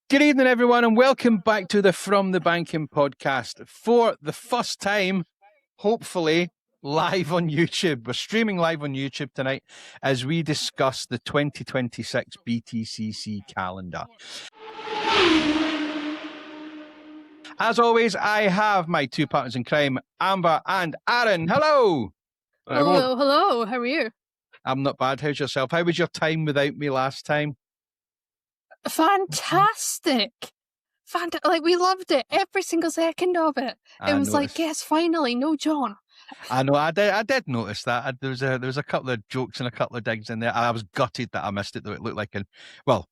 Good evening, everyone, and welcome back to the From the Banking podcast for the first time, hopefully, live on YouTube. We're streaming live on YouTube tonight as we discuss the 2026 BTCC calendar. As always, I have my two partners in crime, Amber and Aaron. Hello. Hello. How are you? I'm not bad. How's yourself? How was your time without me last time? Fantastic. Like, we loved it. Every single second of it. It was like, yes, finally, no John. I know. I did notice that. There was a couple of jokes and a couple of digs in there. I was gutted that I missed it, though. It looked like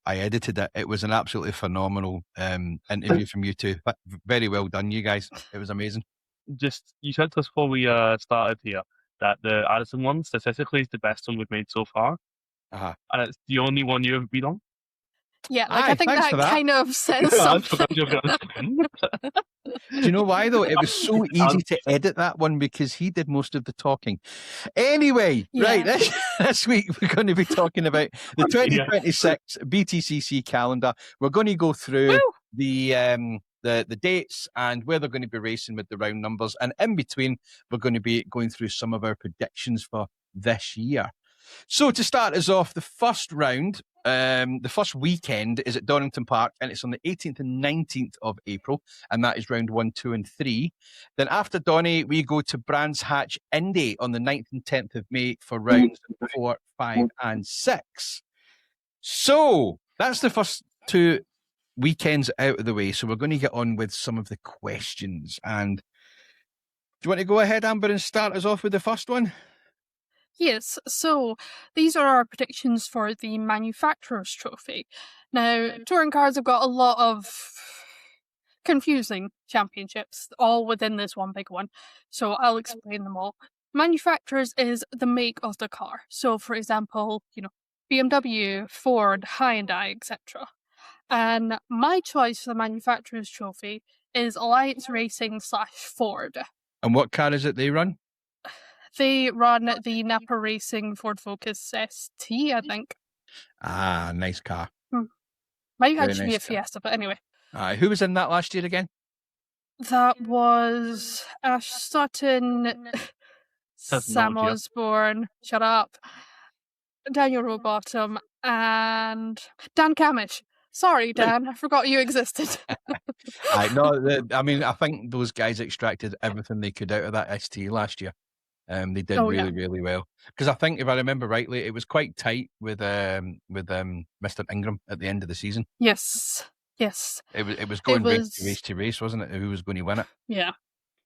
I edited it. It was an absolutely phenomenal interview from you two. Very well done, you guys. It was amazing. You said to us before we started here that the Addison one statistically is the best one we've made so far. Uh-huh. And it's the only one you ever beat on. Yeah, I think that kind of says something. Do you know why, though? It was so easy to edit that one because he did most of the talking. Anyway, right, this week we're going to be talking about the 2026 BTCC calendar. We're going to go through the dates and where they're going to be racing with the round numbers. And in between, we're going to be going through some of our predictions for this year. So to start us off, the first round, the first weekend is at Donington Park, and it's on the 18th and 19th of April, and that is round 1, 2, and 3. Then after Donny, we go to Brands Hatch Indy on the 9th and 10th of May for rounds 4, 5, and 6. So that's the first two weekends out of the way. So we're going to get on with some of the questions. And do you want to go ahead, Amber, and start us off with the first one? Yes, so these are our predictions for the Manufacturers' Trophy. Now, touring cars have got a lot of confusing championships, all within this one big one, so I'll explain them all. Manufacturers is the make of the car. So, for example, BMW, Ford, Hyundai, etc. And my choice for the Manufacturers' Trophy is Alliance Racing / Ford. And what car is it they run? They run the Napa Racing Ford Focus ST, I think. Ah, nice car. Might actually be a Fiesta, but anyway. Who was in that last year again? That was Ash Sutton, Sam Osborne, shut up, Daniel Rowbottom, and Dan Camish. Sorry, Dan, I forgot you existed. I think those guys extracted everything they could out of that ST last year. They did really well. Because I think, if I remember rightly, it was quite tight with Mr. Ingram at the end of the season. Yes. It was going race to race, wasn't it? Who was going to win it? Yeah.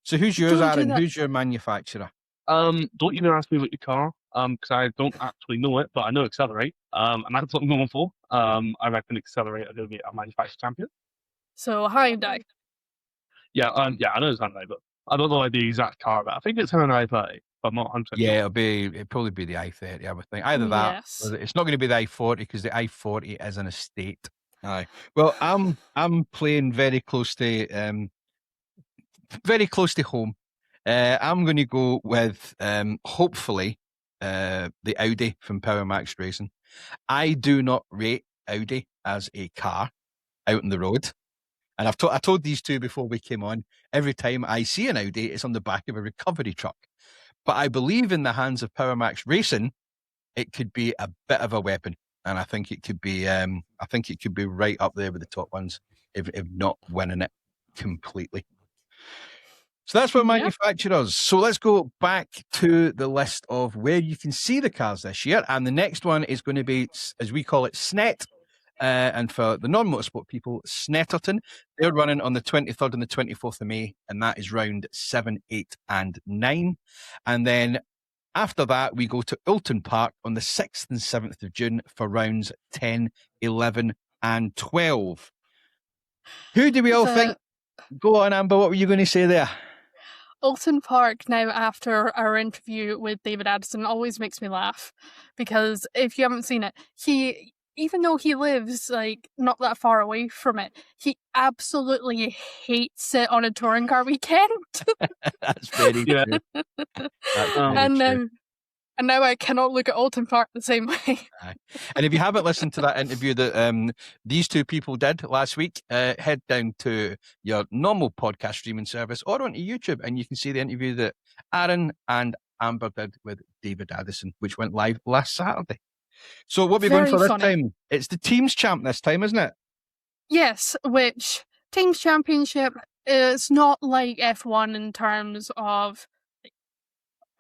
So who's yours, Aaron? Who's your manufacturer? Don't even ask me what your car, because I don't actually know it, but I know Accelerate, and that's what I'm going for. I reckon Accelerate are going to be a manufacturer champion. So Hyundai. Yeah, I know it's Hyundai, but I don't know the exact car, but I think it's an i30. I'm not 100%. Yeah, it'll probably be the i30, I would think. Either that, or it's not going to be the i40 because the i40 is an estate. Aye. Well, I'm playing very close to home. I'm going to go with hopefully the Audi from Power Max Racing. I do not rate Audi as a car out on the road. And I told these two before we came on, every time I see an Audi, it's on the back of a recovery truck. But I believe in the hands of Power Max Racing, it could be a bit of a weapon. And I think it could be right up there with the top ones, if not winning it completely. So that's for manufacturers. So let's go back to the list of where you can see the cars this year. And the next one is going to be, as we call it, SNET. And for the non-motorsport people, Snetterton. They're running on the 23rd and the 24th of May, and that is round 7, 8, and 9. And then after that, we go to Oulton Park on the 6th and 7th of June for rounds 10, 11, and 12. Who do we all think? Go on, Amber, what were you going to say there? Oulton Park, now after our interview with David Addison, always makes me laugh, because if you haven't seen it, even though he lives not that far away from it, he absolutely hates it on a touring car weekend. That's very true. And And now I cannot look at Alton Park the same way. Aye. And if you haven't listened to that interview that these two people did last week, head down to your normal podcast streaming service or onto YouTube, and you can see the interview that Aaron and Amber did with David Addison, which went live last Saturday. So what are we going for this time? It's the Teams Champ this time, isn't it? Yes, which Teams Championship is not like F1 in terms of,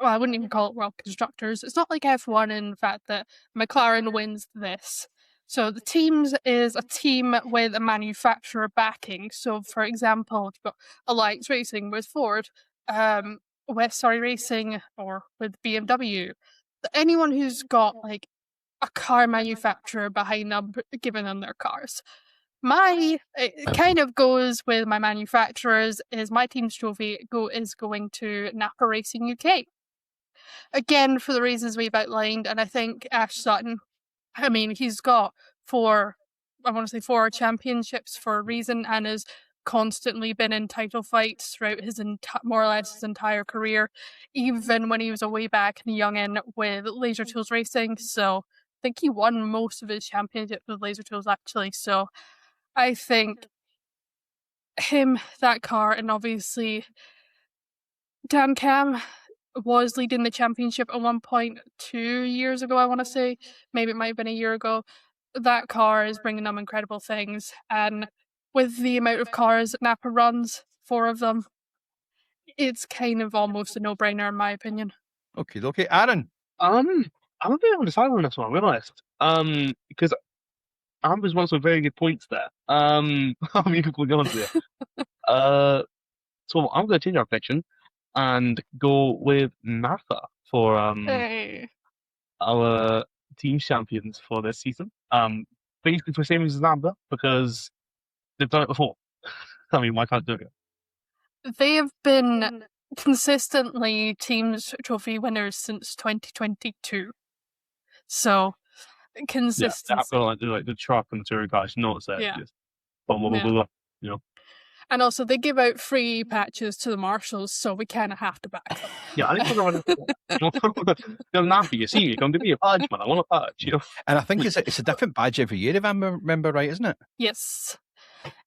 well, I wouldn't even call it World Constructors. It's not like F1 in the fact that McLaren wins this. So the Teams is a team with a manufacturer backing. So, for example, if you've got Alliance Racing with Ford, Racing, or with BMW. Anyone who's got like a car manufacturer behind them, giving them their cars. It kind of goes with my manufacturers. Is my team's trophy is going to Napa Racing UK. Again, for the reasons we've outlined, and I think Ash Sutton, I mean, he's got four championships for a reason, and has constantly been in title fights throughout his more or less his entire career, even when he was way back in the young end with Laser Tools Racing. So I think he won most of his championships with Laser Tools, actually. So I think him, that car, and obviously Dan Cam was leading the championship at one point 2 years ago, I want to say. Maybe it might have been a year ago. That car is bringing them incredible things. And with the amount of cars that Napa runs, 4 of them, it's kind of almost a no-brainer in my opinion. Okay, Aaron. I'm a bit undecided on this one, I'll be honest. Because Amber's won some very good points there. How many people are going to it? So I'm going to change our prediction and go with Napa for our team champions for this season. Basically for the same reason as Amber, because they've done it before. I mean, why can't they do it? They have been consistently teams trophy winners since 2022. So consistency. Yeah, I've got like the truck and the touring cars, you know what's there. Yeah. Just blah, blah, blah, blah, you know. And also, they give out free patches to the marshals, so we kind of have to back them. Yeah, I think they're nappy. You see me, come to me a badge, man. I want a badge, you know. And I think it's a different badge every year, if I remember right, isn't it? Yes.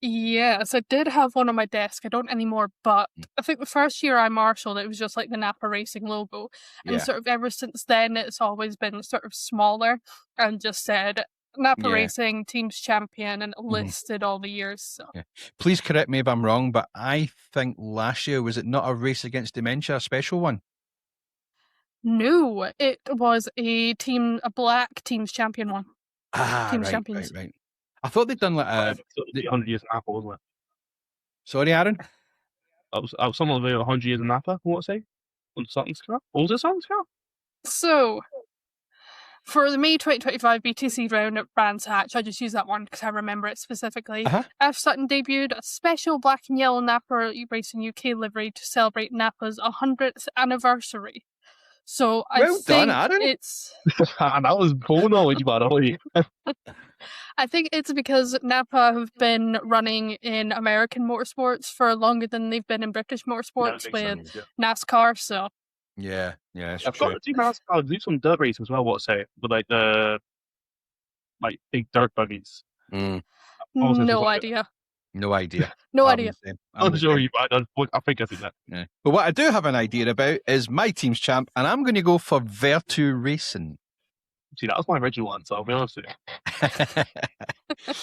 Yes, I did have one on my desk. I don't anymore, but I think the first year I marshaled, it was just like the Napa Racing logo. And sort of ever since then, it's always been sort of smaller and just said Napa Racing Teams Champion and listed all the years. So. Yeah. Please correct me if I'm wrong, but I think last year, was it not a Race Against Dementia, a special one? No, it was a black Teams Champion one. Teams Champions. Right. I thought they'd done like 100 years in Napa, wasn't it? Sorry, Aaron? I was something about 100 years in Napa, what was I say? On Sutton's car? What was it, Sutton's car? So, for the May 2025 BTC round at Brands Hatch, I just use that one because I remember it specifically. F. Sutton debuted a special black and yellow Napa Racing UK livery to celebrate Napa's 100th anniversary. So I think it's... That was cool knowledge, by the way. I think it's because Napa have been running in American motorsports for longer than they've been in British motorsports with NASCAR, so... Yeah, I've got to do NASCAR, do some dirt races as well, with like the big dirt buggies. No idea. No idea. No idea. I'm sure you might. I think I think that. Yeah. But what I do have an idea about is my team's champ, and I'm going to go for Vertu Racing. See, that was my original one, so I'll be honest with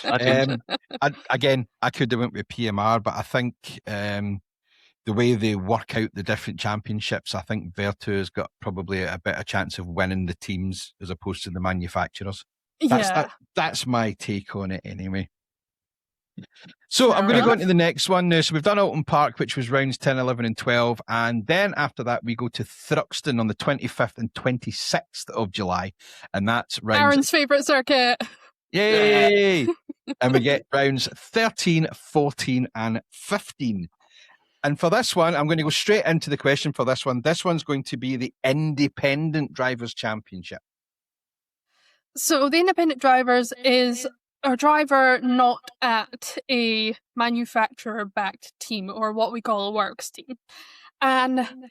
you. Again, I could have went with PMR, but I think the way they work out the different championships, I think Vertu has got probably a better chance of winning the teams as opposed to the manufacturers. That's my take on it anyway. So I'm going to go into the next one now. So we've done Alton Park, which was rounds 10, 11 and 12. And then after that, we go to Thruxton on the 25th and 26th of July. And that's rounds... Aaron's favourite circuit. Yay! And we get rounds 13, 14 and 15. And for this one, I'm going to go straight into the question for this one. This one's going to be the Independent Drivers' Championship. So the Independent Drivers is a driver not at a manufacturer-backed team, or what we call a works team. And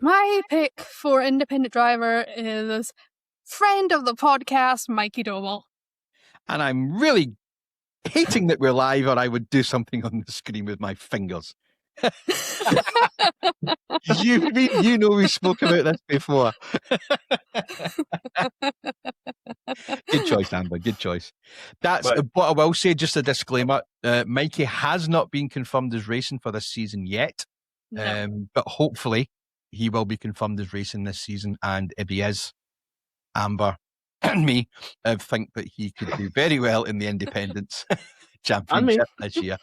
My pick for independent driver is friend of the podcast, Mikey Doble. And I'm really hating that we're live, or I would do something on the screen with my fingers. You know we spoke about this before. Good choice, Amber. Good choice. That's Right. what I will say. Just a disclaimer: Mikey has not been confirmed as racing for this season yet, No. but hopefully he will be confirmed as racing this season. And if he is, Amber and me think that he could do very well in the Independence Championship this year.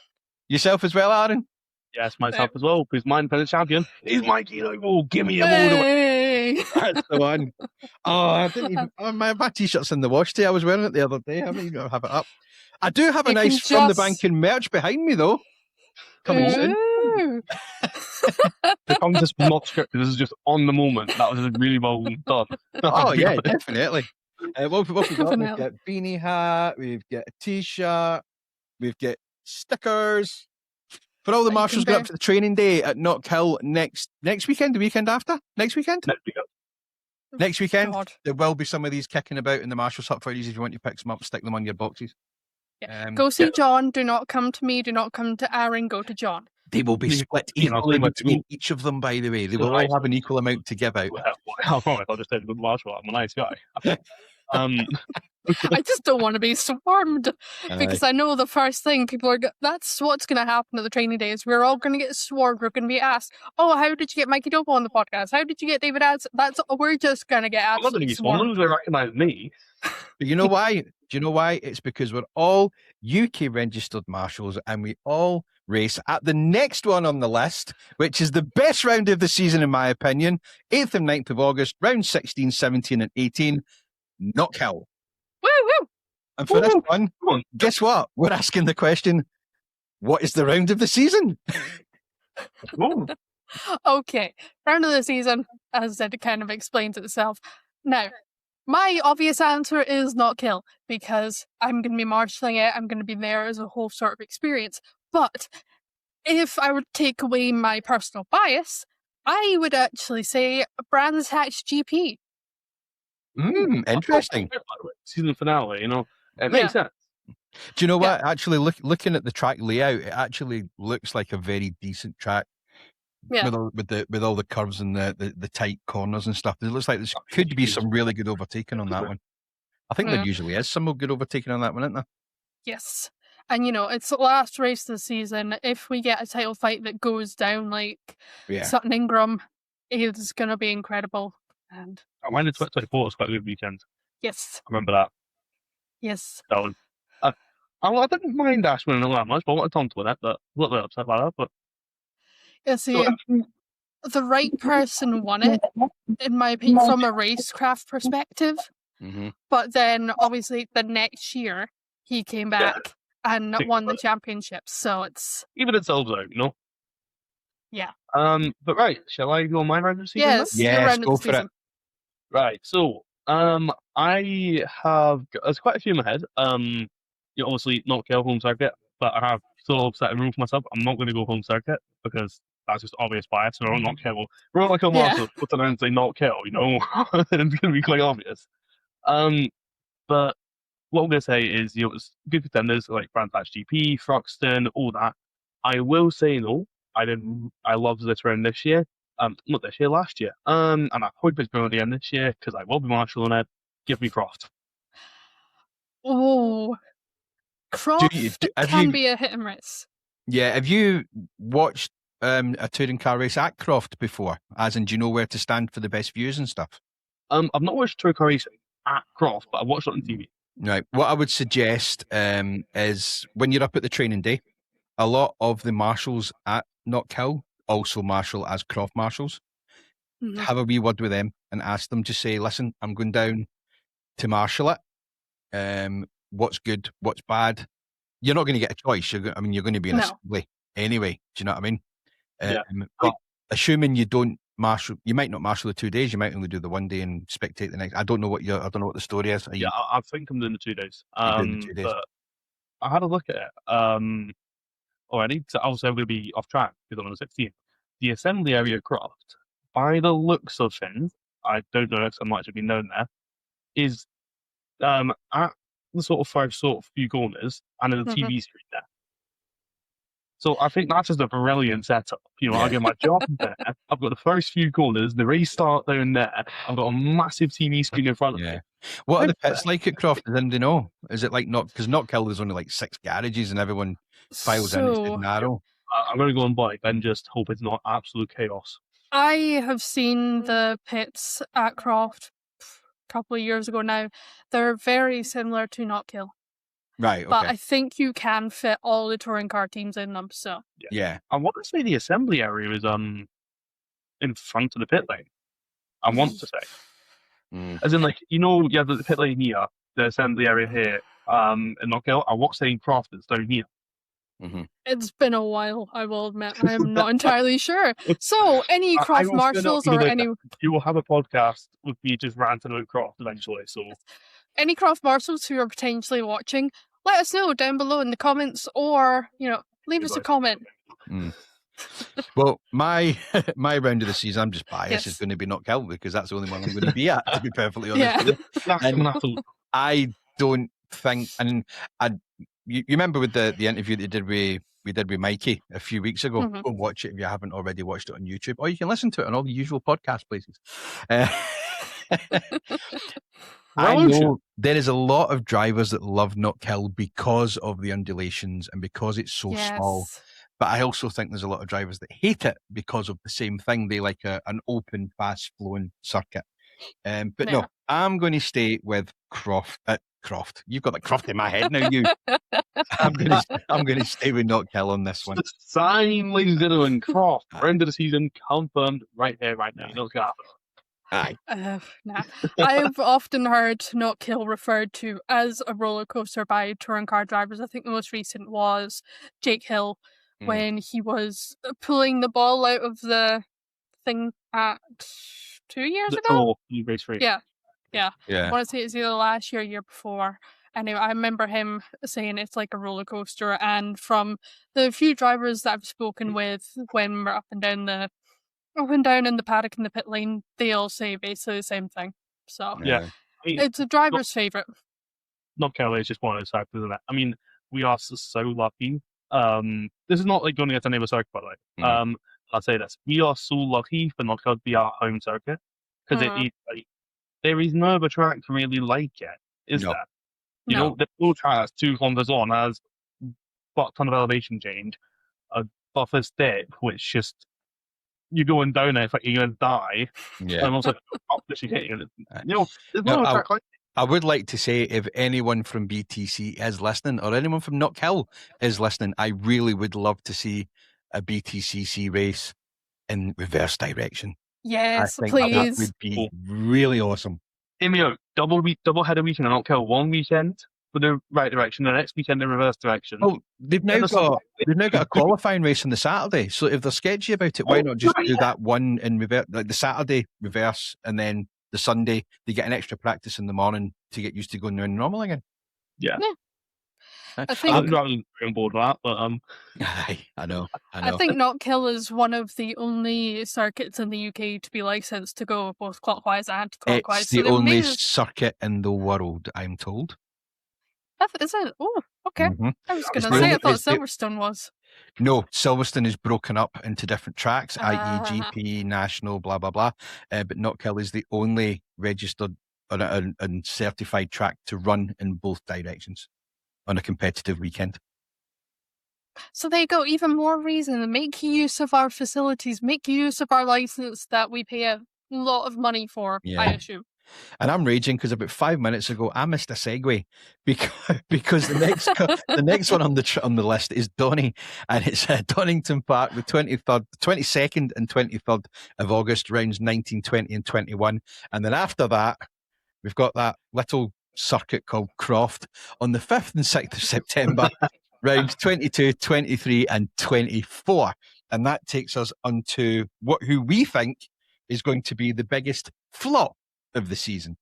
Yourself as well, Aaron? Yes, myself as well, because my independent champion is Mikey Noble. Give me him all the way. Hey! That's the one. Oh, I didn't even. Oh, my t-shirt's in the wash today. I was wearing it the other day. I haven't even have it up. I do have a You can nice From the just- Banking merch behind me, though. Coming soon. Ooh. The contest was not scripted. This is just on the moment. That was really well done. Oh, yeah, definitely. What have we got? We've Definitely. got beanie hat. We've got a t-shirt. We've got stickers. For all the That you marshals can going up to the training day at Knockhill next weekend, the weekend after? Next weekend? Next weekend, God. there will be some of these kicking about in the Marshals Hut for you if you want to pick some up, stick them on your boxes. Yeah. Go see John. Do not come to me. Do not come to Aaron. Go to John. They will be split You know, equally like between each of them, by the way. They will all have an equal amount to give out. I promise I'll just say good marshal. I'm a nice guy. I just don't want to be swarmed because I know the first thing people are. That's what's going to happen at the training days. We're all going to get swarmed. We're going to be asked, "Oh, how did you get Mikey Doble on the podcast? How did you get David Ads?" We're just going to get I'm not going to absolutely get swarmed. swarmed. They recognise me. But you know why? Do you know why? It's because we're all UK registered marshals and we all race at the next one on the list, which is the best round of the season, in my opinion. 8th and 9th of August, round 16, 17, and 18, Knockhill. Woo woo! And for this one, Come on. guess what? We're asking the question, what is the round of the season? Oh, Okay, round of the season, as I said, it kind of explains itself. Now, my obvious answer is Knockhill because I'm going to be marshalling it. I'm going to be there as a whole sort of experience. But if I were to take away my personal bias, I would actually say Brands Hatch GP. Interesting. Season finale, you know, it makes sense. Do you know what? Actually, looking at the track layout, it actually looks like a very decent track. Yeah. With all the curves and the tight corners and stuff. It looks like there could be some really good overtaking on that one. I think there usually is some good overtaking on that one, isn't there? Yes. And, you know, it's the last race of the season. If we get a title fight that goes down like Sutton Ingram, it's going to be incredible. And I went in 2024. It's quite a good weekend. yes. I remember that. Yes. That one. I didn't mind Ash winning all that much, but I wanted Tom to win it, but a little bit upset by that. But Yeah, see, the right person won it, in my opinion, from a racecraft perspective. Mm-hmm. But then, obviously, the next year, he came back and won the championship. So it's... even itself out, you know? Yeah. But right, shall I go on my round of the season? Yes, Yes, your round go of the for it. season. Right, so I have there's quite a few in my head. You know, obviously not kill home circuit, but I have still set a rule for myself. I'm not going to go home circuit because that's just obvious bias. So I'm not kill. We're all like a master. What's an answer? Not kill. You know, it's going to be quite obvious. But what I'm going to say is, you know, it's good contenders like Brands Hatch GP, Thruxton, all that. I will say no. I loved this round this year. Not this year, last year. And I hope it's going again this year because I will be marshalling it. Give me Croft. Oh, Croft can be a hit and miss. Yeah, have you watched a touring car race at Croft before? As in, do you know where to stand for the best views and stuff? I've not watched touring car racing at Croft, but I watched it on TV. Right. What I would suggest is when you're up at the training day, a lot of the marshals at Knockhill also marshal as Croft marshals. Mm-hmm. Have a wee word with them and ask them to say, listen, I'm going down to marshal it. What's good? What's bad? You're not going to get a choice. You're going to be in assembly anyway. Do you know what I mean? But assuming you don't marshal, you might not marshal the 2 days. You might only do the 1 day and spectate the next. I don't know what the story is. I think I'm doing the 2 days. Doing the 2 days. But I had a look at it already. So obviously I'm going to be off track because I'm on the 16th. The assembly area at Croft, by the looks of things, I don't know if I'm actually been known there, is at the sort of five few corners and there's a Mhm. TV screen there. So I think that's just a brilliant setup. You know, I Yeah. get my job there. I've got the first few corners, the race start down there. I've got a massive TV screen in front of me. Yeah. What are the pits like at Croft? Does anybody know? Is it like not because Knockhill there's only like 6 garages and everyone files in. It's So dead narrow. I'm going to go on bike and just hope it's not absolute chaos. I have seen the pits at Croft a couple of years ago now. They're very similar to Knockhill, Right. but Okay. I think you can fit all the touring car teams in them. So Yeah. I want to say the assembly area is in front of the pit lane. I want to say, Mm. as in like you have the pit lane here, the assembly area here, in Knockhill. I want to say Croft is down here. Mm-hmm. it's been a while, I will admit. I am not entirely sure. So any I Croft will marshals spin up, or like, any you will have a podcast with me just ranting about Croft eventually. So Croft marshals who are potentially watching, let us know down below in the comments, or leave us a comment. Mm. Well, my round of the season, I'm just biased, Yes. is going to be Knockhill because that's the only one I'm going to be at, to be perfectly honest Yeah. with you. that's And- gonna have to. I don't think, and you remember with the interview that we did with Mikey a few weeks ago. Mhm. Go and watch it if you haven't already watched it on YouTube, or you can listen to it on all the usual podcast places. I know there is a lot of drivers that love Knockhill because of the undulations and because it's so small. Yes. But I also think there's a lot of drivers that hate it because of the same thing. They like an open, fast-flowing circuit. But Yeah. no, I'm going to stay with Croft. Croft. You've got the Croft in my head now. You. I'm going to stay with Knockhill on this one. The sign, ladies and gentlemen, Croft, round of the season confirmed right here, right now. You know what's gonna happen. Aye. Nah. I've often heard Knockhill referred to as a roller coaster by touring car drivers. I think the most recent was Jake Hill when he was pulling the ball out of the thing at 2 years The ago. tour, you race free. Yeah. Yeah. I want to say it's either last year or year before. Anyway, I remember him saying it's like a roller coaster, and from the few drivers that I've spoken with when we're up and down in the paddock in the pit lane, they all say basically the same thing. So Yeah. I mean, it's a driver's favourite. Knockhill is just one of those factors, isn't it? I mean, we are so lucky. This is not like going against any other circuit, by the way. I'll say this: we are so lucky for Knockhill to be our home circuit because there is no other track really like it, is No. there? You know, the full track that's 2 kilometers long has a ton of elevation change, a buffer step, which just you're going down there, it's like you're gonna die. Yeah. And also, there's no No, track like. I would like to say if anyone from BTC is listening or anyone from Knockhill is listening, I really would love to see a BTCC race in reverse direction. Yes, I think please. that would be really awesome. Hear me out. Double header weekend and Knockhill one weekend for the right direction, the next weekend the reverse direction. Oh, they've now got a qualifying race on the Saturday. So if they're sketchy about it, why not just do that one in reverse, like the Saturday reverse, and then the Sunday they get an extra practice in the morning to get used to going around normal again. Yeah. I think I'm not on board with that, but I know. I think Knockhill is one of the only circuits in the UK to be licensed to go both clockwise and anti-clockwise. It's the only circuit in the world, I'm told. Is it? Oh, okay. Mm-hmm. I was going It's to the say only- I thought it's the- Silverstone was. No, Silverstone is broken up into different tracks, Ah. i.e. GP, National, blah, blah, blah. But Knockhill is the only registered and certified track to run in both directions on a competitive weekend. So there you go. Even more reason to make use of our facilities, make use of our license that we pay a lot of money for, Yeah. I assume. And I'm raging because about 5 minutes ago I missed a segue because the next one on the list is Donny, and it's Donington Park, the 22nd and 23rd of August, rounds 19, 20, and 21, and then after that we've got that little circuit called Croft on the 5th and 6th of September, rounds 22, 23, and 24, and that takes us onto who we think is going to be the biggest flop of the season.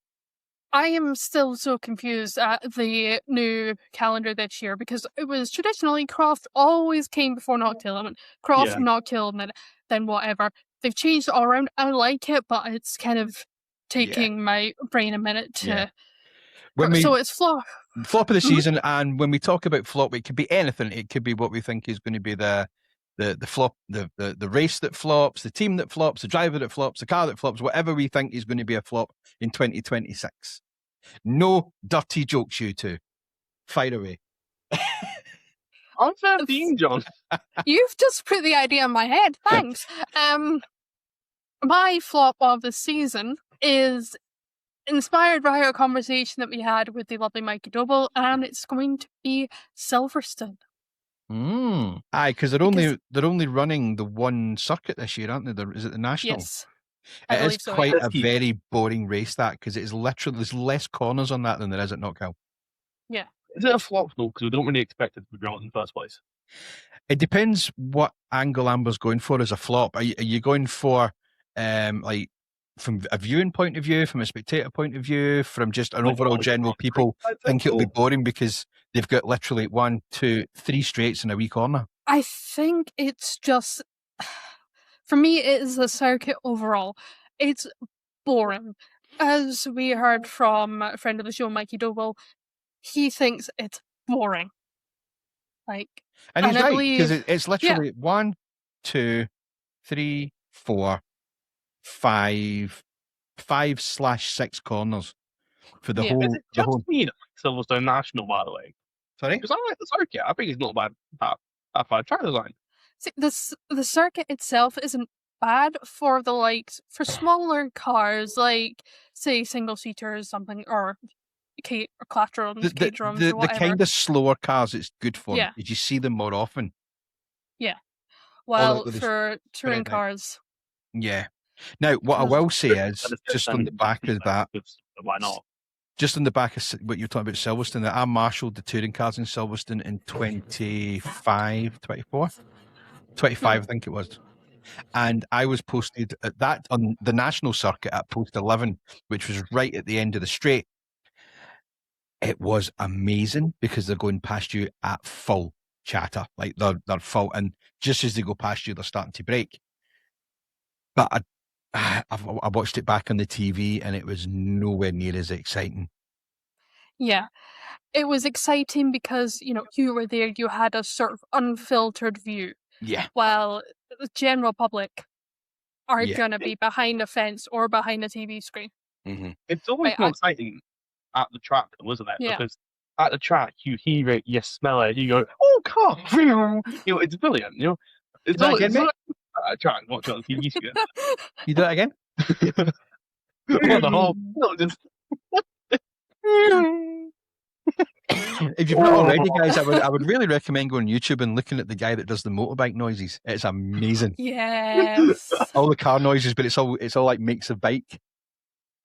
I am still so confused at the new calendar this year because it was traditionally Croft always came before Knockhill. I mean, Croft, Yeah. Knockhill, and then whatever. they've changed it all around. I like it, but it's kind of taking my brain a minute to. So it's flop of the season, and when we talk about flop, it could be anything. It could be what we think is going to be the flop, the race that flops, the team that flops, the driver that flops, the car that flops, whatever we think is going to be a flop in 2026. No dirty jokes, you two. Fire away. I'm 13, John. You've just put the idea in my head. Thanks. My flop of the season is inspired by a conversation that we had with the lovely Mikey Doble, and it's going to be Silverstone. Aye, because they're only running the one circuit this year, aren't they? Is it the national? Yes. It is quite a very boring race, that, because it is literally, there's less corners on that than there is at Knockhill. Yeah. Is it a flop though? Because we don't really expect it to be drawn in the first place. It depends what angle Amber's going for as a flop. Are you going for like from a viewing point of view, from a spectator point of view, from just an overall general people think it'll be boring because they've got literally 1, 2, 3 straights in a wee corner? I think it's just, for me, it is the circuit overall. It's boring. As we heard from a friend of the show, Mikey Doble, he thinks it's boring. And he's right, because it's literally 1, 2, 3, 4, 5/6 corners for the whole. Is it just me, Silverstone National, by the way? Sorry, because I like the circuit. I think it's not bad track design. See, the circuit itself isn't bad for for smaller cars, like say single seaters, something, or Clatrons, K-drums, or whatever. The kind of slower cars it's good for. Yeah. Did you see them more often? Yeah. Well, for touring cars. Yeah. Now, what I will say is, just on the back of that, why not? Just on the back of what you're talking about Silverstone, that I marshalled the touring cars in Silverstone in 25, 24? 25, I think it was. And I was posted at that on the national circuit at post 11, which was right at the end of the straight. It was amazing because they're going past you at full chatter, like they're full, and just as they go past you, they're starting to brake. But I watched it back on the TV, and it was nowhere near as exciting. Yeah, it was exciting because you were there, you had a sort of unfiltered view. Yeah. While the general public are going to be behind a fence or behind a TV screen. Mm-hmm. It's always more exciting at the track, wasn't it? Yeah. Because at the track, you hear it, you smell it, you go, "Oh, car!" It's brilliant. It's not at a track. Watch it on the TV screen. You do it again? If you've not already, guys, I would really recommend going on YouTube and looking at the guy that does the motorbike noises. It's amazing. Yes. All the car noises, but it's all like makes a bike.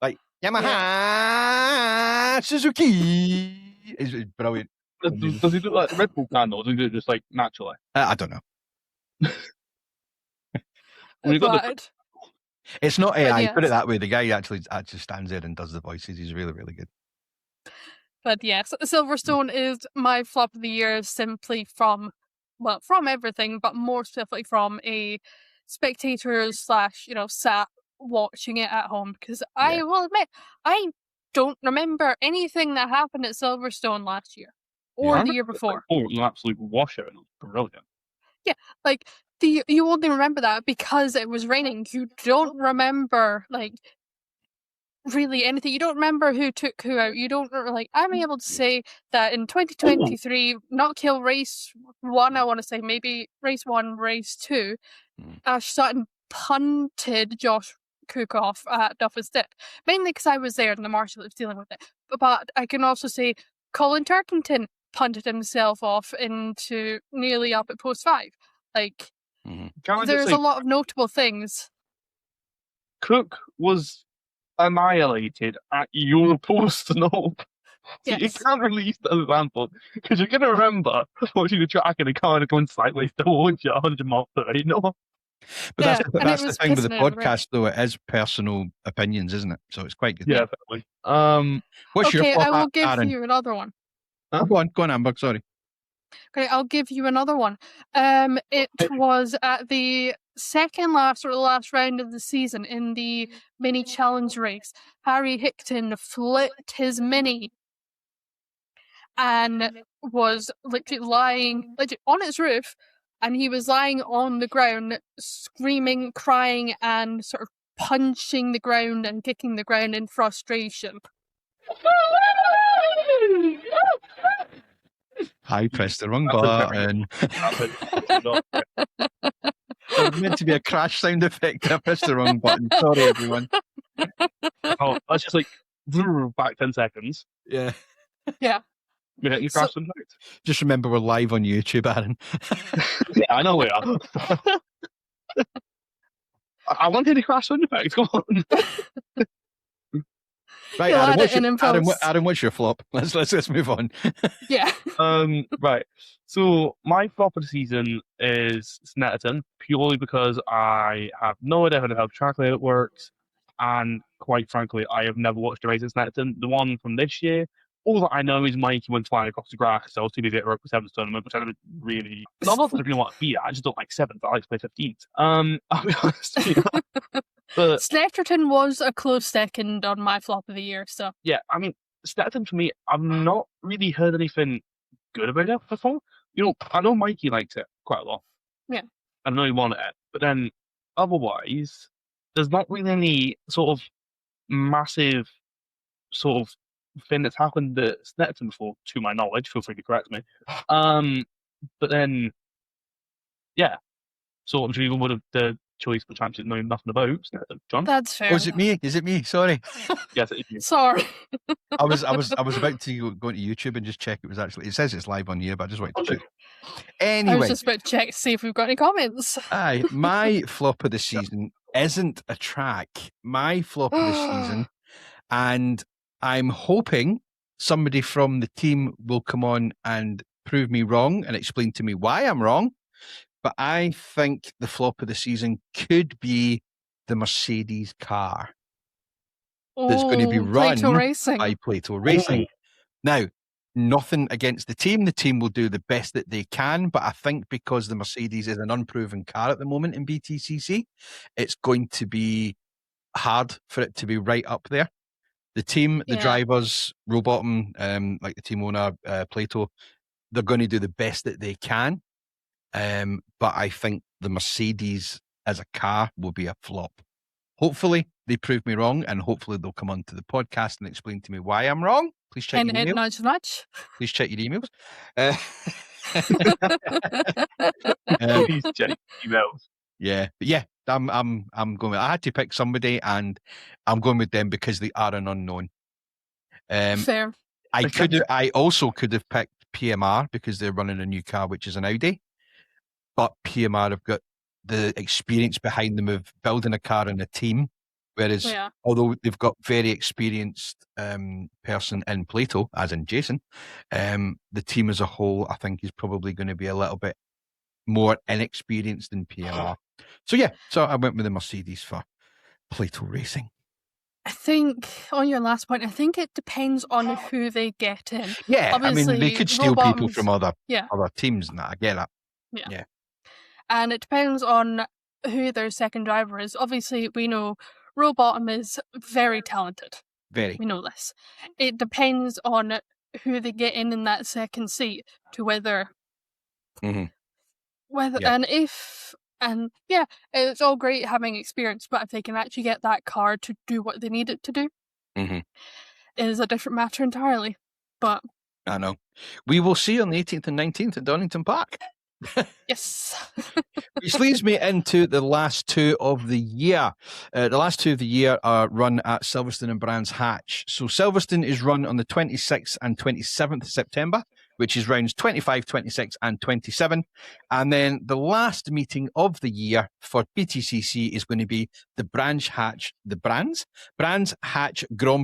Like Yamaha, Suzuki. It's brilliant. Does he do like the Red Bull car noise, or do it just like naturally? I don't know. It's not AI. Put it that way. The guy actually stands there and does the voices. He's really, really good. But yes, Silverstone is my flop of the year simply from everything, but more specifically from a spectator / sat watching it at home, because I will admit, I don't remember anything that happened at Silverstone last year or the year before. Oh, an absolute washer, and it was brilliant. Yeah, you only remember that because it was raining. You don't remember really anything. You don't remember who took who out. You don't I'm able to say that in 2023, Knockhill race 1, I want to say maybe race 1, race 2, Ash Sutton punted Josh Cook off at Duffus Dip, mainly because I was there and the marshal was dealing with it. But I can also say Colin Turkington punted himself off into nearly up at post 5. There's a lot of notable things. Cook was annihilated at your post no. Yes. You can't release that example because you're going to remember watching the track and the car going sideways towards you 100 miles per hour. But that's the thing with the podcast, though. It is personal opinions, isn't it? So it's quite good. Yeah, definitely. What's your flop, I will give Aaron? you another one. Huh? Go on, Amber. Sorry. Okay, I'll give you another one. It was at the second last or the last round of the season in the mini challenge race, Harry Hickton flipped his mini and was literally lying on its roof, and he was lying on the ground, screaming, crying, and sort of punching the ground and kicking the ground in frustration. I pressed the wrong button. It was meant to be a crash sound effect. I pressed the wrong button. Sorry, everyone. Oh, that's just like back 10 seconds. Yeah. Yeah. You crash sound effect. Just remember we're live on YouTube, Aaron. Yeah, I know we are. I wanted to crash sound effects. Come on. Right, Aaron, what's your flop? Let's move on. Yeah. Right. So my flop of the season is Snetterton, purely because I have no idea how the track layout works, and quite frankly, I have never watched a race at Snetterton. The one from this year, all that I know is Mikey went flying across the grass. So I was too busy at work for Sevens tournament, which I don't really. Not that I really want to be at. I just don't like sevens. I like to play 15s. I'll be honest with you. But Snetterton was a close second on my flop of the year, so. Yeah, I mean, Snetterton for me, I've not really heard anything good about it before. I know Mikey likes it quite a lot. Yeah. I know he wanted it. But then, otherwise, there's not really any sort of massive sort of thing that's happened at Snetterton before, to my knowledge. Feel free to correct me. But then, yeah. So I'm sure you would have the choice for champions knowing nothing about Snetterton. John? That's fair. Oh, is it me? Is it me? Sorry. Yes, it is you. Sorry. I was about to go into YouTube and just check it says it's live on here, but I just wanted to check. Anyway. I was just about to check to see if we've got any comments. Aye, my flop of the season isn't a track. My flop of the season, and I'm hoping somebody from the team will come on and prove me wrong and explain to me why I'm wrong. But I think the flop of the season could be the Mercedes car that's going to be run by Plato Racing. Now, nothing against the team. The team will do the best that they can, but I think because the Mercedes is an unproven car at the moment in BTCC, it's going to be hard for it to be right up there. The team, the drivers, Rowbottom, like the team owner, Plato, they're going to do the best that they can. But I think the Mercedes as a car will be a flop. Hopefully they prove me wrong, and hopefully they'll come onto the podcast and explain to me why I'm wrong. Please check your emails. Nudge, nudge. Please check your emails. Please check emails. Yeah, but yeah, I'm going. I had to pick somebody, and I'm going with them because they are an unknown. Fair. I also could have picked PMR because they're running a new car, which is an Audi. But PMR have got the experience behind them of building a car and a team, whereas although they've got very experienced person in Plato, as in Jason, the team as a whole, I think, is probably going to be a little bit more inexperienced than PMR. So I went with the Mercedes for Plato Racing. I think on your last point, I think it depends on who they get in. Yeah, obviously, I mean, they could steal people from other teams and that. I get that. Yeah. And it depends on who their second driver is. Obviously, we know Rowbottom is very talented. Very. We know this. It depends on who they get in that second seat to whether... Mm-hmm. It's all great having experience, but if they can actually get that car to do what they need it to do, it is a different matter entirely. But I know. We will see on the 18th and 19th at Donington Park. Yes. Which leads me into the last two of the year. The last two of the year are run at Silverstone and Brands Hatch. So Silverstone is run on the 26th and 27th of September, which is rounds 25, 26 and 27. And then the last meeting of the year for BTCC is going to be the Brands Hatch Grand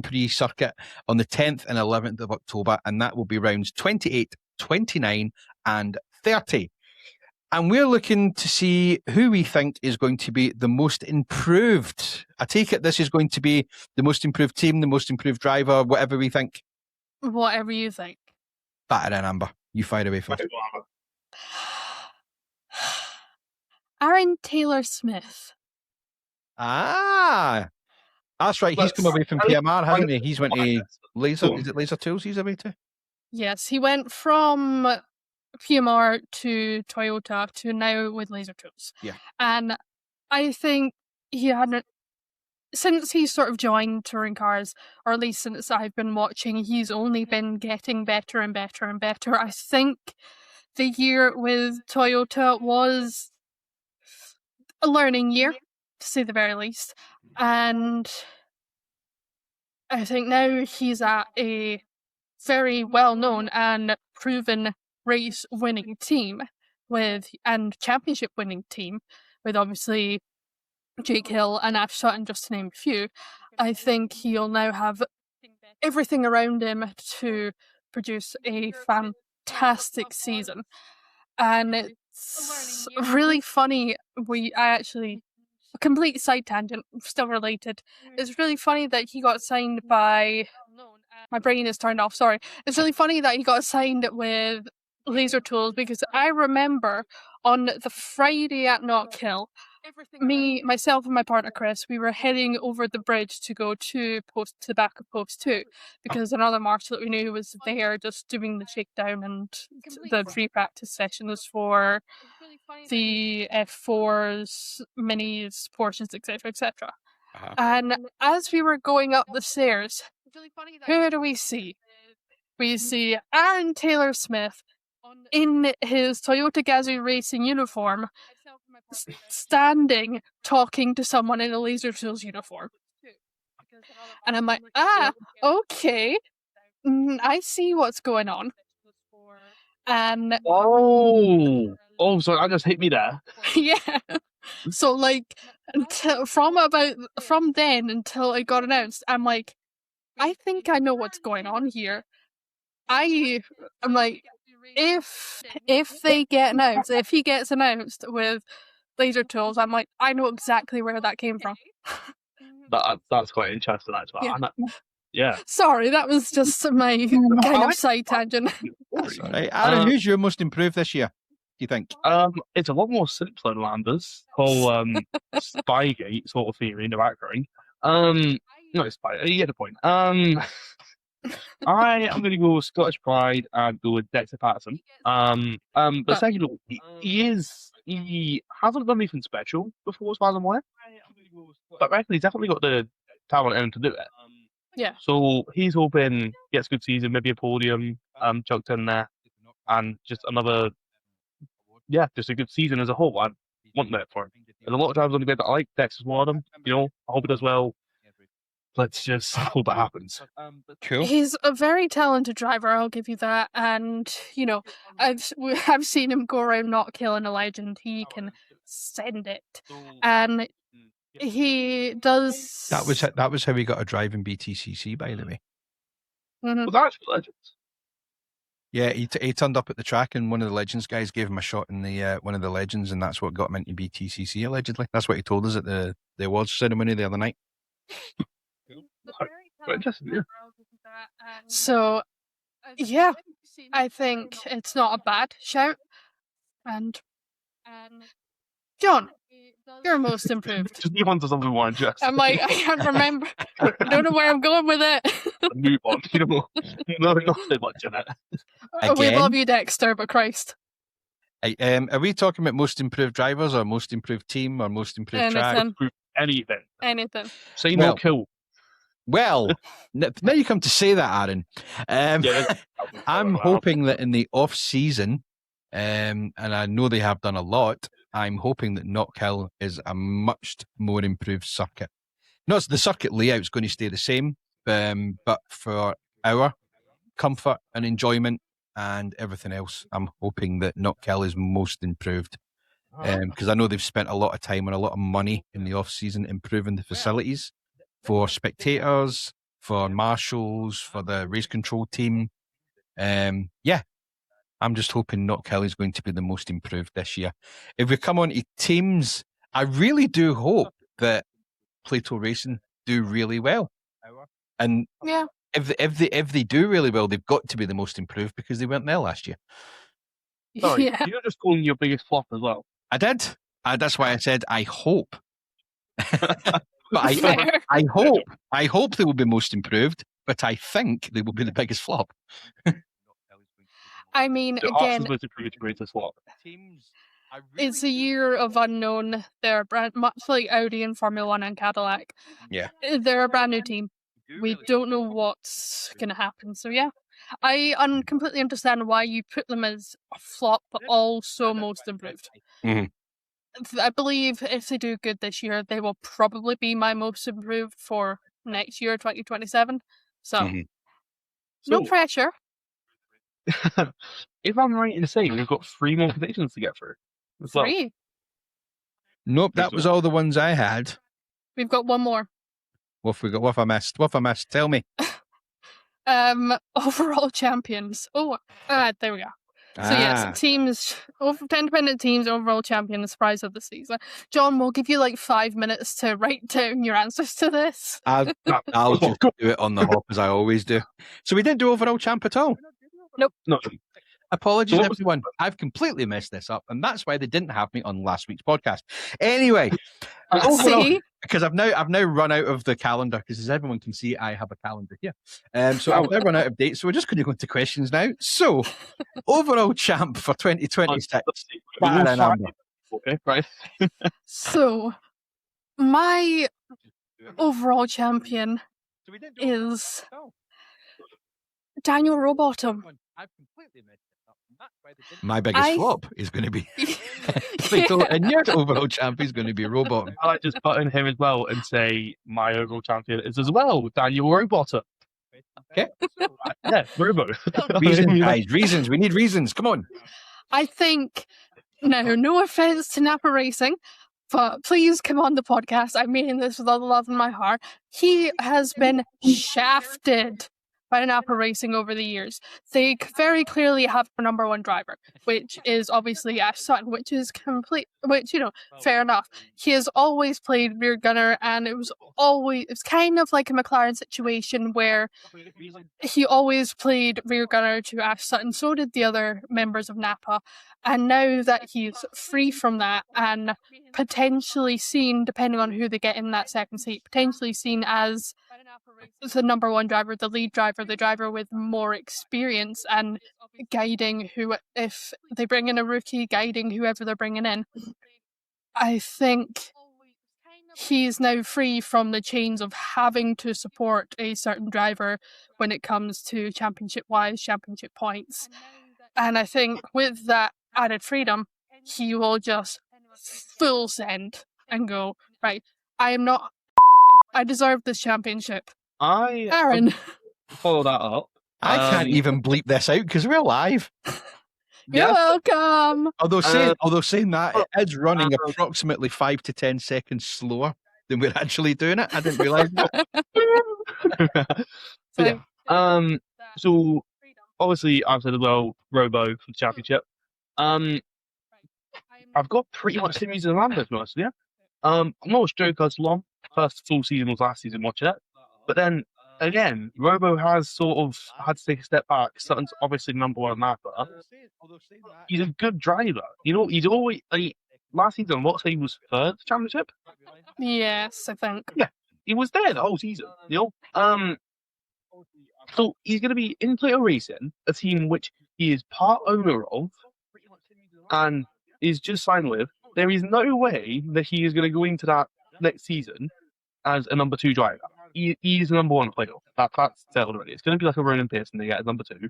Prix circuit on the 10th and 11th of October. And that will be rounds 28, 29 and 30. And we're looking to see who we think is going to be the most improved. I take it this is going to be the most improved team, the most improved driver, whatever we think. Whatever you think. Batter in, Amber. You fire away first. Aaron Taylor Smith. Ah, that's right. He's come away from PMR, hasn't he? He's went to Laser. Is it Laser Tools he's away to? Yes, he went from PMR to Toyota to now with Laser Tools. Yeah. And I think he hadn't, since he sort of joined touring cars, or at least since I've been watching, he's only been getting better and better and better. I think the year with Toyota was a learning year, to say the very least. And I think now he's at a very well-known and proven race-winning team and championship-winning team with obviously Jake Hill and Ash Sutton, just to name a few. I think he'll now have everything around him to produce a fantastic season. And it's really funny. A complete side tangent, still related. It's really funny that he got signed by... My brain is turned off, sorry. It's really funny that he got signed with Laser Tools, because I remember on the Friday at Knockhill, myself and my partner Chris, we were heading over the bridge to go to the back of post 2, because another marshal that we knew was there just doing the shakedown and the pre-practice sessions for the F4s, Minis, Porsches, etc., etc. And as we were going up the stairs, who do we see? We see Aaron Taylor Smith in his Toyota Gazoo racing uniform, standing, talking to someone in a Laser Tools uniform. And I'm like, okay, I see what's going on. And oh, sorry, that just hit me there. Yeah. So like, from then until it got announced, I'm like, I think I know what's going on here. I'm like, if they get announced, if he gets announced with Laser Tools, I'm like, I know exactly where that came from. That's quite interesting, actually. Yeah. Sorry, that was just my kind of side tangent. That's all right. Aaron, who's your most improved this year, do you think? It's a lot more simpler than Landers. Whole Spygate sort of theory in the background. No, it's Spy. You get the point. I am going to go with Scottish Pride and go with Dexter Patterson. But secondly, he hasn't done anything special before, as far as I'm aware. But I reckon he's definitely got the talent in him to do it. Yeah. So he's hoping gets a good season, maybe a podium, chucked in there, and just another, just a good season as a whole. I want that for him. There's a lot of drivers on the grid that I like. Dexter's one of them. I hope he does well. Let's just hope it happens. Cool. He's a very talented driver, I'll give you that. And, I've seen him go around not killing a legend. He can send it. And he does... That was how he got a drive in BTCC, by the way. Mm-hmm. Well, that's legends. Yeah, he turned up at the track and one of the Legends guys gave him a shot in the one of the Legends, and that's what got him into BTCC, allegedly. That's what he told us at the awards ceremony the other night. So, yeah, I think it's not a bad shout. And John, you're most improved. Just move on to something more interesting. I'm like, I can't remember. I don't know where I'm going with it. Move on. No, not so much in it. We love you, Dexter, but Christ. Are we talking about most improved drivers or most improved team or most improved track? Anything. Say no kill. Well, now you come to say that, Aaron. I'm hoping that in the off-season, and I know they have done a lot, I'm hoping that Knockhill is a much more improved circuit. Not the circuit layout's going to stay the same, but for our comfort and enjoyment and everything else, I'm hoping that Knockhill is most improved. Because I know they've spent a lot of time and a lot of money in the off-season improving the facilities for spectators, for marshals, for the race control team. I'm just hoping Knockhill is going to be the most improved this year. If we come on to teams, I really do hope that Plato Racing do really well. And if they do really well, they've got to be the most improved because they weren't there last year. Sorry, you're just calling your biggest flop as well. I did. That's why I said I hope. But Fair. I hope they will be most improved, but I think they will be the biggest flop. I mean, The Arsenal's again, most improved greatest flop. it's a year of unknown. They're much like Audi and Formula One and Cadillac. Yeah. They're a brand new team. We don't know what's going to happen. So yeah, I completely understand why you put them as a flop, but also most improved. Mhm. I believe if they do good this year, they will probably be my most improved for next year, 2027. So Mhm. no So, pressure. if I'm right in saying we've got 3 more predictions to get through. as well. 3. Nope, that was all the ones I had. We've got one more. What have we got? What have I missed? What have I missed? Tell me. Overall champions. Oh, there we go. So yes, teams, independent teams, overall champion, the surprise of the season. John, we'll give you like 5 minutes to write down your answers to this. I'll just do it on the hop as I always do. So we didn't do overall champ at all. Nope. No. Apologies, everyone. I've completely messed this up, and that's why they didn't have me on last week's podcast. Anyway, See? because I've now run out of the calendar, because as everyone can see, I have a calendar here. So I've now run out of dates, so we're just going to go into questions now. So, overall champ for 2026. Okay, right. So, my overall champion is Daniel Rowbottom. My biggest flop is going to be and your overall champ is going to be Rowbottom. I like just put in him as well and say my overall champion is as well Daniel Rowbottom. Okay. Yeah, Robo. Reasons, guys. Reasons. We need reasons. Come on. I think, no offense to Napa Racing, but please come on the podcast. I mean this with all the love in my heart. He has been shafted by Napa Racing over the years. They very clearly have a number one driver, which is obviously Ash Sutton, which fair enough. He has always played rear gunner, and it's kind of like a McLaren situation where he always played rear gunner to Ash Sutton. So did the other members of Napa. And now that he's free from that and potentially seen, depending on who they get in that second seat, potentially seen as the number one driver, the lead driver, the driver with more experience and guiding if they bring in a rookie, guiding whoever they're bringing in. I think he's now free from the chains of having to support a certain driver when it comes to championship-wise, championship points. And I think with that added freedom, he will just full send and go, right, I deserve this championship. Aaron. Follow that up. I can't even bleep this out because we're live. You're welcome. Although saying that, it is running approximately 5 to 10 seconds slower than we're actually doing it. I didn't realise that. So obviously I've said as well, Robo for the championship. I've got pretty much the reason around this, honestly. Yeah. I'm not a stroke as long. First full season was last season watching it. But then again, Robo has sort of had to take a step back. Sutton's obviously number one mapper. He's a good driver. He's always last season, what say he was third championship? Yes, I think. Yeah. He was there the whole season, So he's gonna be in Plato Racing, a team which he is part owner of and is just signed with. There is no way that he is gonna go into that next season as a number 2 driver. He's the number 1 at Plato. That's settled already. It's gonna be like a Ronan Pearson they get as number 2.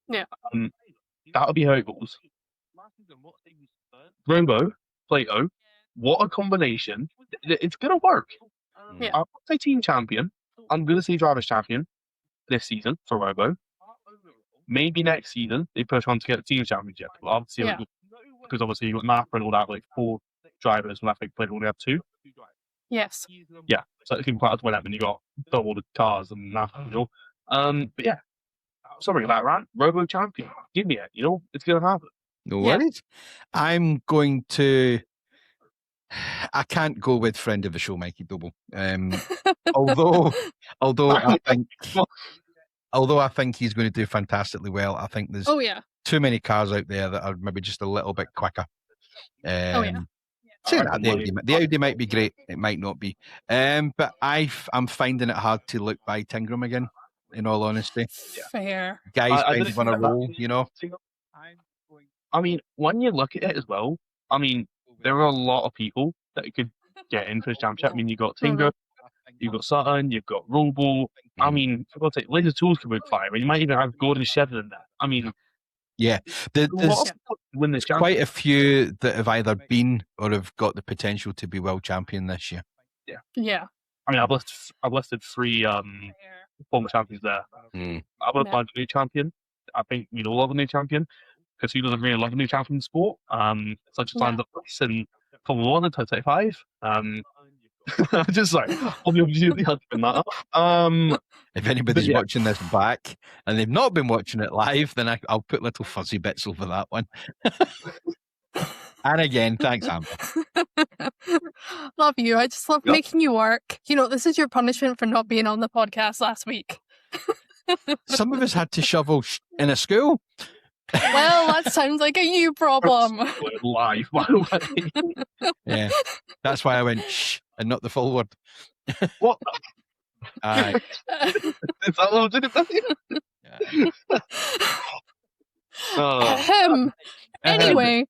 Yeah. That'll be how it goes. Rainbow, Plato, what a combination. It's gonna work. Yeah. I'll say team champion. I'm gonna say drivers champion this season for Robo. Maybe next season they push on to get the team championship. But obviously, because obviously you got Napa and all that, like 4 drivers, and I think Plato only have 2. Yes. Yeah, so it can be quite hard to win that when you got double the cars and Napa, But yeah, sorry about that rant. Robo champion, give me it. It's gonna happen. No worries. I'm going to. I can't go with friend of the show, Mikey Doble. Although I think he's going to do fantastically well. I think there's too many cars out there that are maybe just a little bit quicker. Saying reckon that, one year- the Audi might be great. It might not be. But I'm finding it hard to look by Tingram again. In all honesty, Fair. guys I kind didn't of on a expect that. roll, you know. I mean, when you look at it as well, I mean, there are a lot of people that could get into this championship. I mean, you've got Tingra, you've got Sutton, you've got Robo. I mean, for God's sake, Laser Tools could win 5, and you might even have Gordon Shedden in there. I mean, Yeah, a lot there's of people win this quite championship. a few that have either been or have got the potential to be world champion this year. Yeah. I mean, I've listed 3 former champions there. I've Yeah. got a new champion. I think we all love a new champion because who doesn't really love a new champion in sport? Such as Yeah. Lando Norris in Formula 1 in 2025. Just sorry, obviously had to bring that up. If anybody's yeah. watching this back and they've not been watching it live, then I'll put little fuzzy bits over that one. And again, thanks, Amber. Love you. I just love Yep. making you work. You know, this is your punishment for not being on the podcast last week. Some of us had to shovel in a school. Well, that sounds like a you problem. Live, by the way. Yeah, that's why I went shh and not the full word. What? Aye. Is that what did it? Yeah. Oh, Anyway,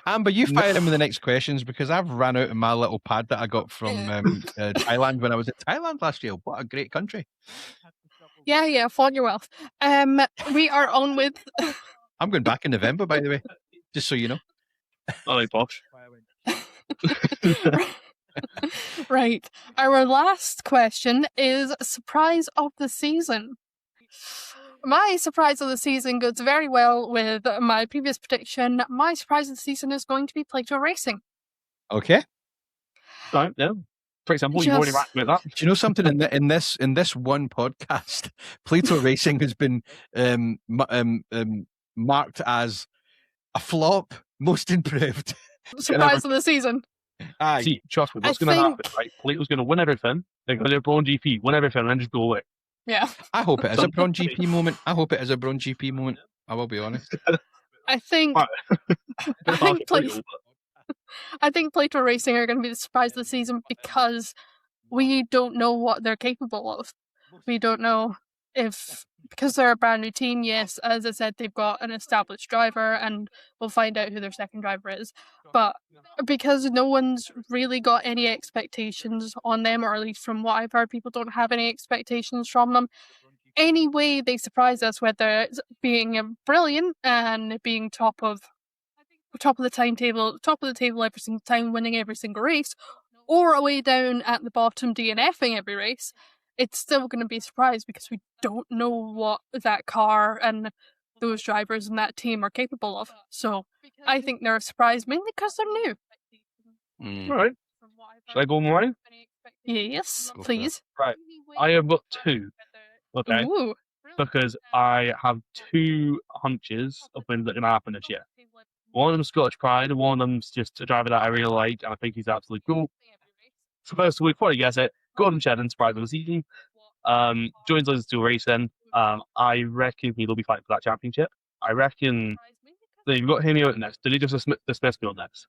Amber, you fire him with the next questions because I've ran out of my little pad that I got from Thailand when I was at Thailand last year. What a great country. yeah, flaunt your wealth. We are on with I'm going back in November, by the way, just so you know. I like Bosch. right. Our last question is surprise of the season. My surprise of the season goes very well with my previous prediction. My surprise of the season is going to be Plato Racing. Okay. Right, yeah. For example, you've already Just- racked with that. Do you know something in this one podcast, Plato Racing has been marked as a flop, most improved. Surprise of the season. Aye. See, trust me, what's I going to think- happen, right? Plato's going to win everything. They're going to do a Braun GP, win everything, and then just go away. Yeah. I hope it is a Braun GP moment. I hope it is a Braun GP moment. I will be honest. I think Right. I think Plato Racing are going to be the surprise of the season because we don't know what they're capable of. We don't know because they're a brand new team, yes, as I said, they've got an established driver and we'll find out who their second driver is. But because no one's really got any expectations on them, or at least from what I've heard, people don't have any expectations from them. Any way they surprise us, whether it's being brilliant and being top of the table every single time, winning every single race, or away down at the bottom DNFing every race, it's still going to be a surprise because we don't know what that car and those drivers and that team are capable of. So I think they're a surprise mainly because they're new. Mm. All right. Should I go mine? Yes, Go for please. Right. I have got 2. Okay. Ooh. Because I have 2 hunches of things that are going to happen this year. One of them's Scottish Pride, and one of them's just a driver that I really like, and I think he's absolutely cool. So first, we probably guess it. Gordon Shedden, surprise of the season. Joins us to racing. I reckon he'll be fighting for that championship. I reckon they've got him out next. Did he just dismiss me on next?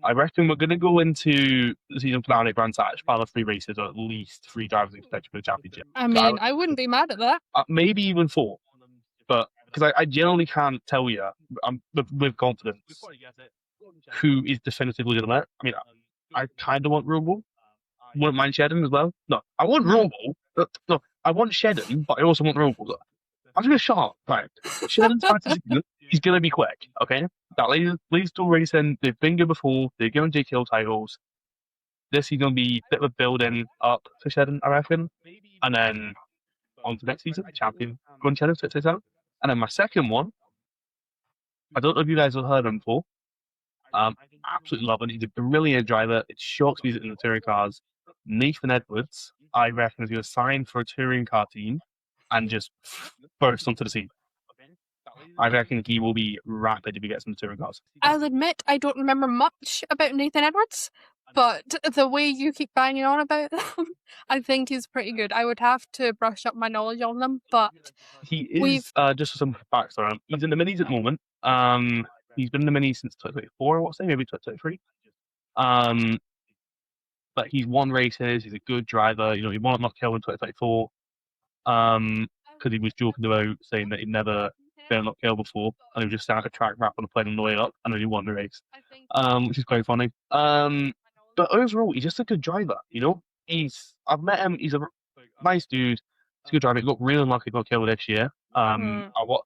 I reckon we're going to go into the season finale Grand Sash, final 3 races, or at least 3 drivers expected for the championship. I mean, I wouldn't be mad at that. Maybe even 4. But because I generally can't tell you with confidence who is definitively going to win. I mean, I kind of want Robo. Wouldn't mind Shedden as well. No, I want Robo. No, I want Shedden, but I also want Robo. I'm just going to shut up. Right. Shedden's fantasy good. He's going to be quick, okay? That leads to racing. They've been good before. They've given JTL titles. This is going to be a bit of a building up for Shedden, I reckon. And then on to next season, champion, Gun Shedden, 667. And then my second one, I don't know if you guys have heard of him before. Absolutely love him. He's a brilliant driver. It shocks me in the touring cars. Nathan Edwards, I reckon, is going to sign for a touring car team and just burst onto the scene. I reckon he will be rapid if he gets into touring cars. I'll admit I don't remember much about Nathan Edwards, but the way you keep banging on about them, I think he's pretty good. I would have to brush up my knowledge on them, but He is, just for some backstory, he's in the minis at the moment. He's been in the minis since 2024, I want to say, maybe 2023. But he's won races. He's a good driver. You know, he won at Knockhill in 2024. Because he was joking about saying that he'd never been at Knockhill before, and he was just sat at a track map on a plane on the way up, and then he won the race. Which is quite funny. But overall, he's just a good driver. You know, I've met him. He's a nice dude. He's a good driver. He got really unlucky to Knockhill this year.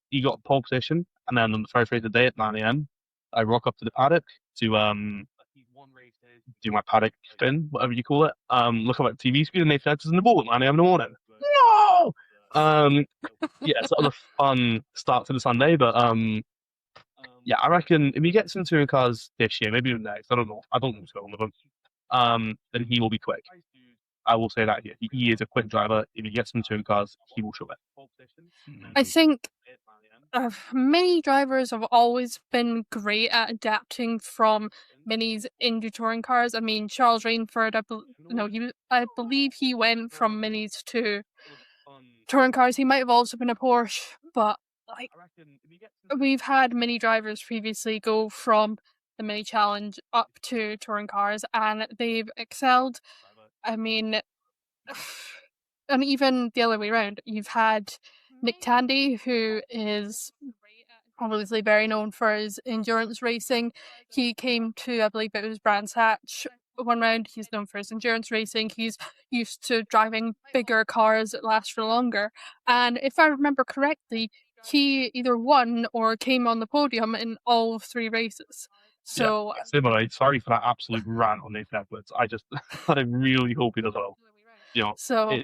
He got pole position, and then on the first race of the day at 9 a.m., I rock up to the paddock to do my paddock spin, whatever you call it. Look up at the TV screen, and Nathan Edwards in the ball at 9 a.m. in the morning. No! Yeah, it's sort of a fun start to the Sunday, but yeah, I reckon if he gets into touring cars this year, maybe even next, I don't know what's going on with him, then he will be quick. I will say that here. He is a quick driver. If he gets into touring cars, he will show it. I think mini drivers have always been great at adapting from minis into touring cars. I mean, Charles Rainford, I believe he went from minis to touring cars. He might have also been a Porsche, but like we've had mini drivers previously go from the mini challenge up to touring cars, and they've excelled. I mean, and even the other way around, you've had Nick Tandy, who is obviously very known for his endurance racing. He came to, I believe it was Brands Hatch one round. He's known for his endurance racing. He's used to driving bigger cars that last for longer. And if I remember correctly, he either won or came on the podium in all 3 races. So yeah, similar. Sorry for that absolute rant on Nathan Edwards. I really hope he does well. You know, so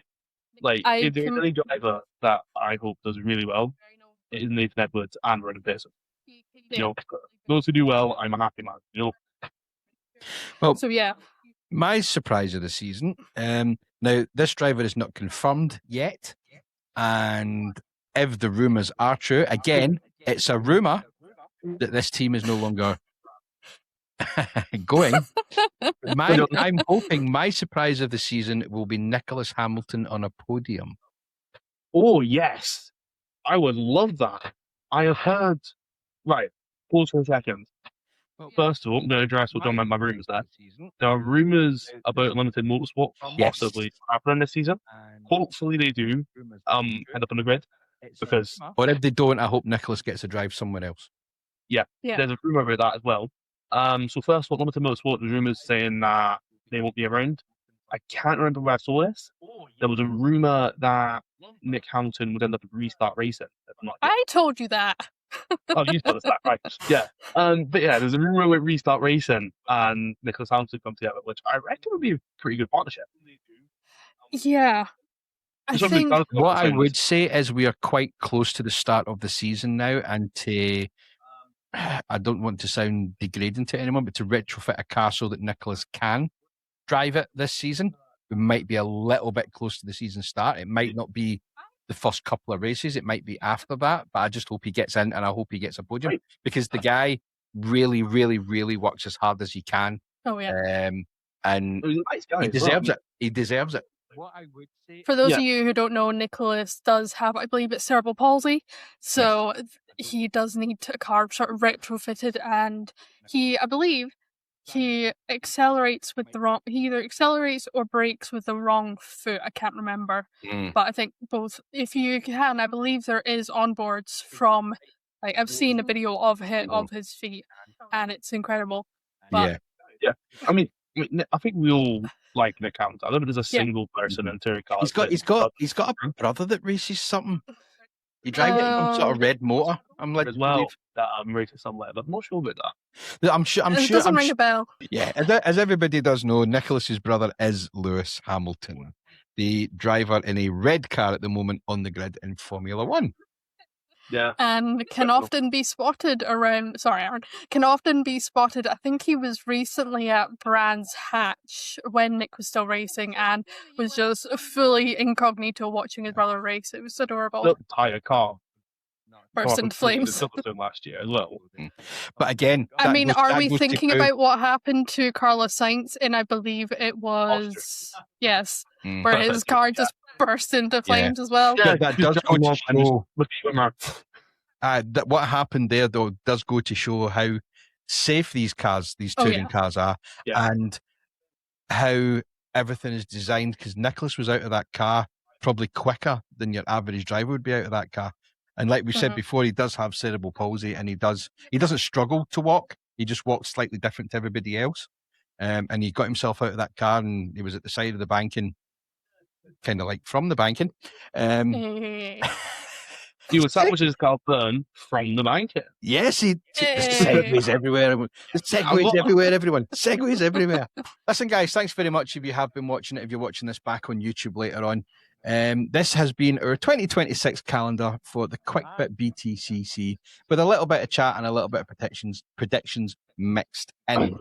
if there's any driver that I hope does really well, it is Nathan Edwards and Brendan Pearson. You know, those who do well, I'm a happy man. You know. Well, so yeah. My surprise of the season. Now, this driver is not confirmed yet, and if the rumours are true, again, it's a rumour that this team is no longer going. I'm hoping my surprise of the season will be Nicholas Hamilton on a podium. Oh, yes. I would love that. I have heard... Right, pause for a second. First of all, I'm going to address what John meant by rumours there. There are rumours about limited motorsport possibly happening this season. Hopefully they do end up on the grid. Because... Or if they don't, I hope Nicholas gets to drive somewhere else. Yeah, there's a rumour about that as well. So first of all, limited motorsport, there's rumours saying that they won't be around. I can't remember where I saw this. There was a rumour that Nick Hamilton would end up at Restart Racing. I told you that. Oh, you told us that, right? Yeah. But yeah, there's a rumour with Restart Racing and Nicholas Hamilton come together, which I reckon would be a pretty good partnership. Yeah. I think what I would say is we are quite close to the start of the season now, and I don't want to sound degrading to anyone, but to retrofit a car so that Nicholas can drive it this season, we might be a little bit close to the season start. It might not be the first couple of races. It might be after that, but I just hope he gets in, and I hope he gets a podium because the guy really, really, really works as hard as he can. Oh, yeah. And he deserves it. He deserves it. What I would say, for those of you who don't know, Nicholas does have, I believe it's cerebral palsy. So he does need a car sort of retrofitted, and I believe he accelerates with the wrong, he either accelerates or brakes with the wrong foot. I can't remember. But I think both, if you can, I believe there is onboards from, like, I've seen a video of his feet, and it's incredible. But yeah. I mean, I think we all like Nick Hamilton. I don't know if there's a single person in touring cars. He's got a brother that races something. He drives some sort of red motor. I'm like, as well that races somewhere, but I'm not sure about that. I'm sure. It doesn't ring a bell. Yeah, as everybody does know, Nicholas's brother is Lewis Hamilton, the driver in a red car at the moment on the grid in Formula One. Yeah. And can often be spotted around... Sorry, Aaron. Can often be spotted... I think he was recently at Brands Hatch when Nick was still racing and was just fully incognito watching his brother race. It was adorable. The entire car burst into flames. Last year as well. But again... I mean, are we thinking about what happened to Carlos Sainz in, I believe it was... Yes, where his car just burst into flames as well. Yeah, that does go to show. What happened there, though, does go to show how safe these Oh, touring yeah. cars are, Yeah. and how everything is designed. Because Nicholas was out of that car probably quicker than your average driver would be out of that car. And like we said before, he does have cerebral palsy, and he doesn't struggle to walk. He just walks slightly different to everybody else. And he got himself out of that car, and he was at the side of the banking, kind of like from the banking. He was sandwiching his car burn from the banking. Yes, there's segues everywhere. There's segues everywhere, everyone. Segues everywhere. Listen, guys, thanks very much if you have been watching it, if you're watching this back on YouTube later on. This has been our 2026 calendar for the Quick Bit BTCC, with a little bit of chat and a little bit of predictions mixed in.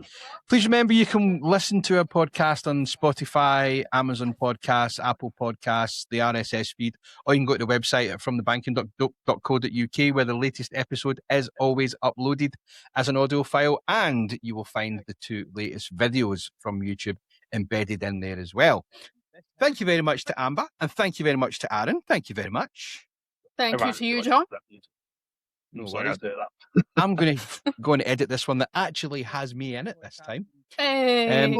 Please remember you can listen to our podcast on Spotify, Amazon Podcasts, Apple Podcasts, the RSS feed, or you can go to the website at fromthebanking.co.uk, where the latest episode is always uploaded as an audio file, and you will find the 2 latest videos from YouTube embedded in there as well. Thank you very much to Amber, and thank you very much to Aaron. Thank you very much. Thank you to you, John. No worries. I'm going to go and edit this one that actually has me in it this time. Hey.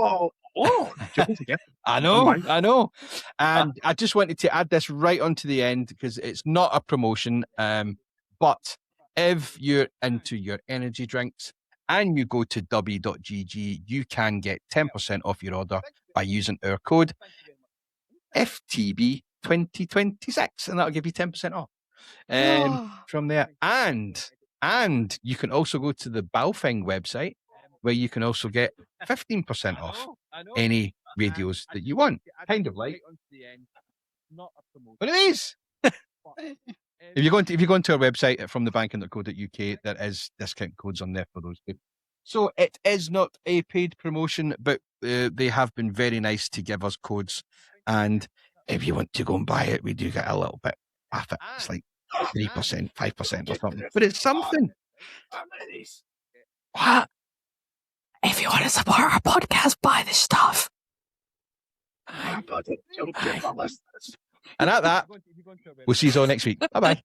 I know. And I just wanted to add this right onto the end because it's not a promotion. But if you're into your energy drinks and you go to w.gg, you can get 10% off your order by using our code FTB2026, and that'll give you 10% off from there. And you can also go to the Balfing website, where you can also get 15% off any radios that you want. Kind of like what it is. If you go into our website at fromthebanking.co.uk, there is discount codes on there for those two. So it is not a paid promotion, but they have been very nice to give us codes. And if you want to go and buy it, we do get a little bit off it. It's like 3%, 5% or something. But it's something. What? If you want to support our podcast, buy this stuff. And at that, we'll see you all next week. Bye-bye.